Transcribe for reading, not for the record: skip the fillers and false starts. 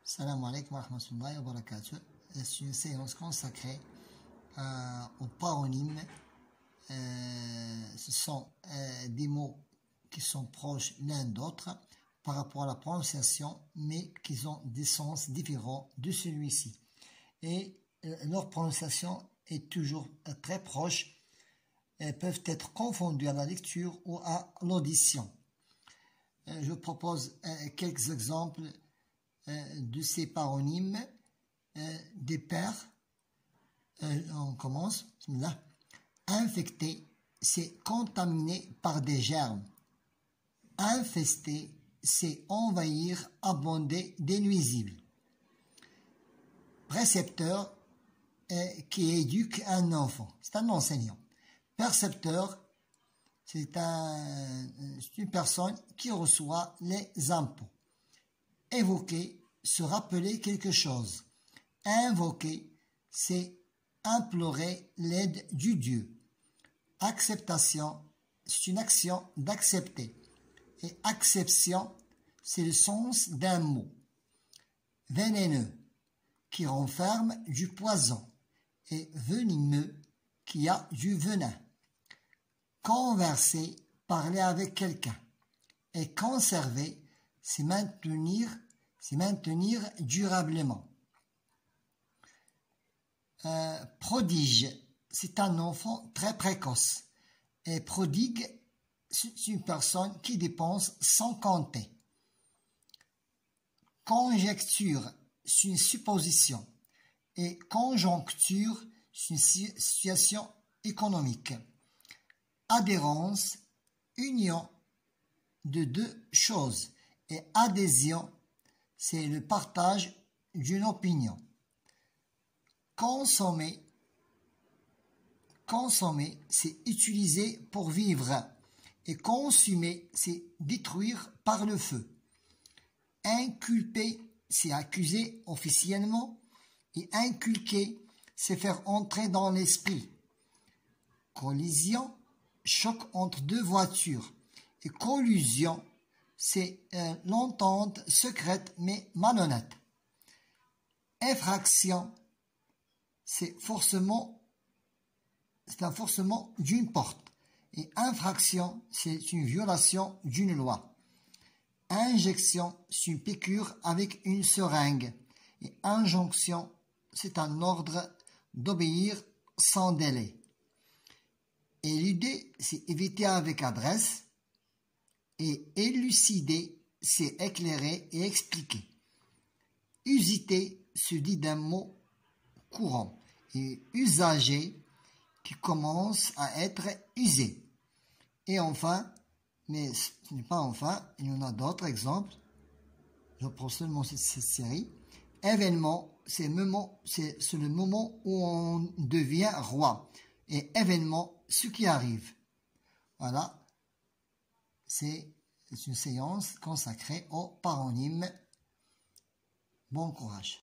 Salam alaikum wa rahmatullahi wa barakatuh. C'est une séance consacrée aux paronymes. Ce sont des mots qui sont proches l'un d'autre par rapport à la prononciation, mais qui ont des sens différents de celui-ci. Et leur prononciation est toujours très proche. Elles peuvent être confondues à la lecture ou à l'audition. Je propose quelques exemples de ces paronymes des pères. On commence. Là. Infecté, c'est contaminé par des germes. Infester, c'est envahir, abonder des nuisibles. Précepteur, qui éduque un enfant. C'est un enseignant. Percepteur, c'est une personne qui reçoit les impôts. Évoquer, se rappeler quelque chose. Invoquer, c'est implorer l'aide du Dieu. Acceptation, c'est une action d'accepter. Et acception, c'est le sens d'un mot. Vénéneux, qui renferme du poison. Et venimeux, qui a du venin. Converser, parler avec quelqu'un. Et conserver, c'est maintenir durablement. Prodige, c'est un enfant très précoce. Et prodigue, c'est une personne qui dépense sans compter. Conjecture, c'est une supposition. Et conjoncture, c'est une situation économique. Adhérence, union de deux choses. Et adhésion, c'est le partage d'une opinion. Consommer, c'est utiliser pour vivre. Et consumer, c'est détruire par le feu. Inculper, c'est accuser officiellement. Et inculquer, c'est faire entrer dans l'esprit. Collision, choc entre deux voitures. Et collusion, c'est l'entente secrète mais malhonnête. Effraction, c'est un forcement d'une porte. Et infraction, c'est une violation d'une loi. Injection, c'est une piqûre avec une seringue. Et injonction, c'est un ordre d'obéir sans délai. Éluder, c'est éviter avec adresse. Et élucider, c'est éclairer et expliquer. Usiter se dit d'un mot courant. Et usager, qui commence à être usé. Et enfin, mais ce n'est pas enfin, il y en a d'autres exemples. Je prends seulement cette série. Événement, c'est le moment où on devient roi. Et événement, ce qui arrive. Voilà. C'est une séance consacrée aux paronymes. Bon courage.